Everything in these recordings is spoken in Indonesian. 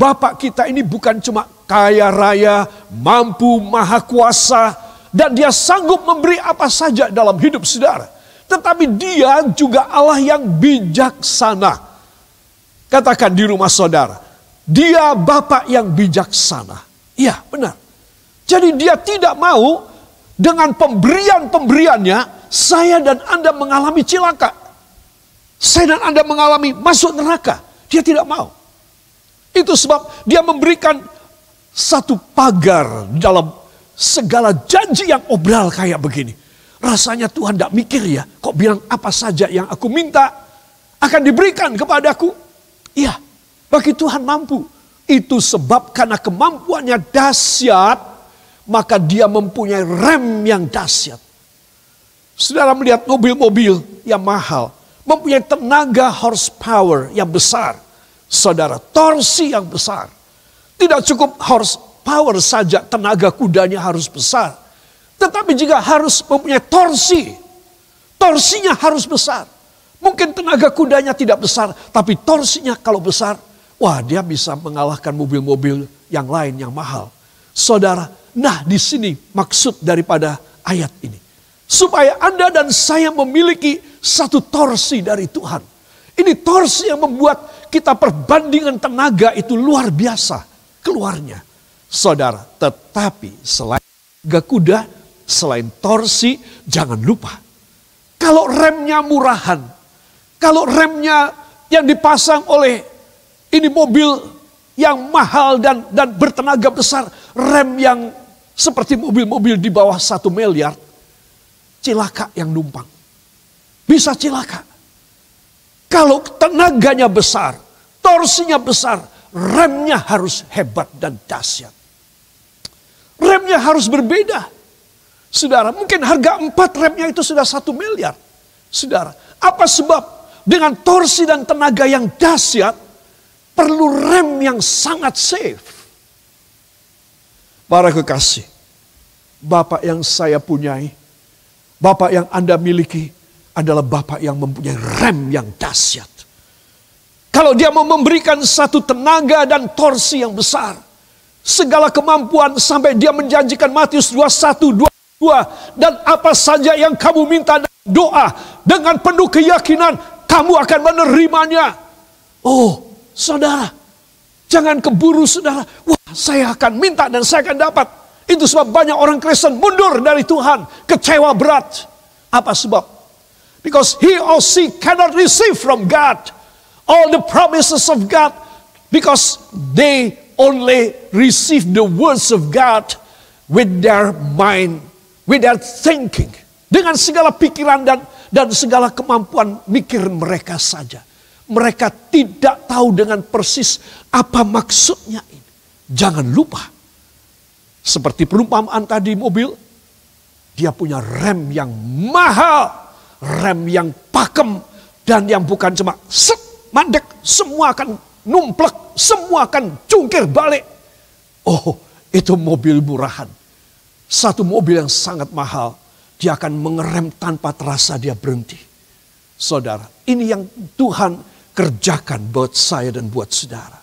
Bapak kita ini bukan cuma kaya raya, mampu, maha kuasa, dan dia sanggup memberi apa saja dalam hidup saudara. Tetapi dia juga Allah yang bijaksana. Katakan di rumah saudara, dia Bapak yang bijaksana. Iya, benar. Jadi dia tidak mau dengan pemberian-pemberiannya saya dan Anda mengalami cilaka. Saya dan Anda mengalami masuk neraka. Dia tidak mau. Itu sebab dia memberikan satu pagar dalam segala janji yang obral kayak begini. Rasanya Tuhan tidak mikir ya, kok bilang apa saja yang aku minta akan diberikan kepadaku. Iya, bagi Tuhan mampu. Itu sebab karena kemampuannya dahsyat, maka dia mempunyai rem yang dahsyat. Saudara melihat mobil-mobil yang mahal, mempunyai tenaga horsepower yang besar. Saudara, torsi yang besar. Tidak cukup horsepower saja, tenaga kudanya harus besar. Tetapi juga harus mempunyai torsi. Torsinya harus besar. Mungkin tenaga kudanya tidak besar, tapi torsinya kalau besar, wah dia bisa mengalahkan mobil-mobil yang lain yang mahal. Saudara, nah di sini maksud daripada ayat ini. Supaya Anda dan saya memiliki satu torsi dari Tuhan. Ini torsi yang membuat kita perbandingan tenaga itu luar biasa keluarnya. Saudara, tetapi selain tenaga kuda, selain torsi, jangan lupa. Kalau remnya murahan, kalau remnya yang dipasang oleh ini mobil yang mahal dan bertenaga besar, rem yang seperti mobil-mobil di bawah 1 miliar, cilaka yang numpang. Bisa cilaka. Kalau tenaganya besar, torsinya besar, remnya harus hebat dan dahsyat. Remnya harus berbeda. Saudara, mungkin harga 4 remnya itu sudah 1 miliar. Saudara, apa sebab dengan torsi dan tenaga yang dahsyat, perlu rem yang sangat safe. Para kekasih, Bapak yang saya punyai, Bapak yang Anda miliki, adalah Bapak yang mempunyai rem yang dahsyat. Kalau dia mau memberikan satu tenaga dan torsi yang besar, segala kemampuan sampai dia menjanjikan Matius 21, 22, dan apa saja yang kamu minta dan doa dengan penuh keyakinan, kamu akan menerimanya. Oh, saudara, jangan keburu saudara. Wah, saya akan minta dan saya akan dapat. Itu sebab banyak orang Kristen mundur dari Tuhan, kecewa berat. Apa sebab? Because he or she cannot receive from God all the promises of God, because they only receive the words of God with their mind, with their thinking, dengan segala pikiran dan segala kemampuan mikir mereka saja. Mereka tidak tahu dengan persis apa maksudnya ini. Jangan lupa, seperti perumpamaan tadi mobil, dia punya rem yang mahal. Rem yang pakem dan yang bukan cuma set, mandek, semua akan numplek, semua akan cungkir balik. Oh, itu mobil murahan. Satu mobil yang sangat mahal, dia akan mengerem tanpa terasa dia berhenti. Saudara, ini yang Tuhan kerjakan buat saya dan buat saudara.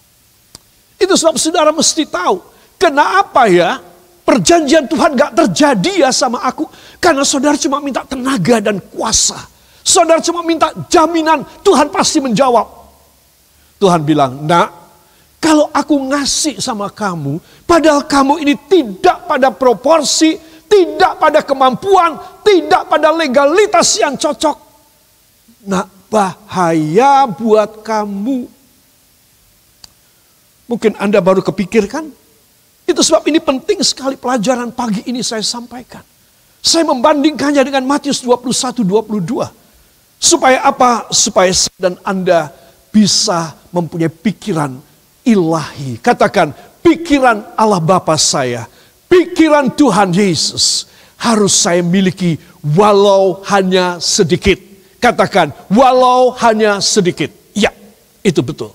Itu sebab saudara mesti tahu, kenapa ya perjanjian Tuhan gak terjadi ya sama aku. Karena saudara cuma minta tenaga dan kuasa. Saudara cuma minta jaminan, Tuhan pasti menjawab. Tuhan bilang, nak, kalau aku ngasih sama kamu, padahal kamu ini tidak pada proporsi, tidak pada kemampuan, tidak pada legalitas yang cocok. Nak, bahaya buat kamu. Mungkin Anda baru kepikirkan. Itu sebab ini penting sekali pelajaran pagi ini saya sampaikan. Saya membandingkannya dengan Matius 21, 22. Supaya apa? Supaya saya dan Anda bisa mempunyai pikiran ilahi. Katakan, pikiran Allah Bapa saya, pikiran Tuhan Yesus harus saya miliki walau hanya sedikit. Katakan, walau hanya sedikit. Ya, itu betul.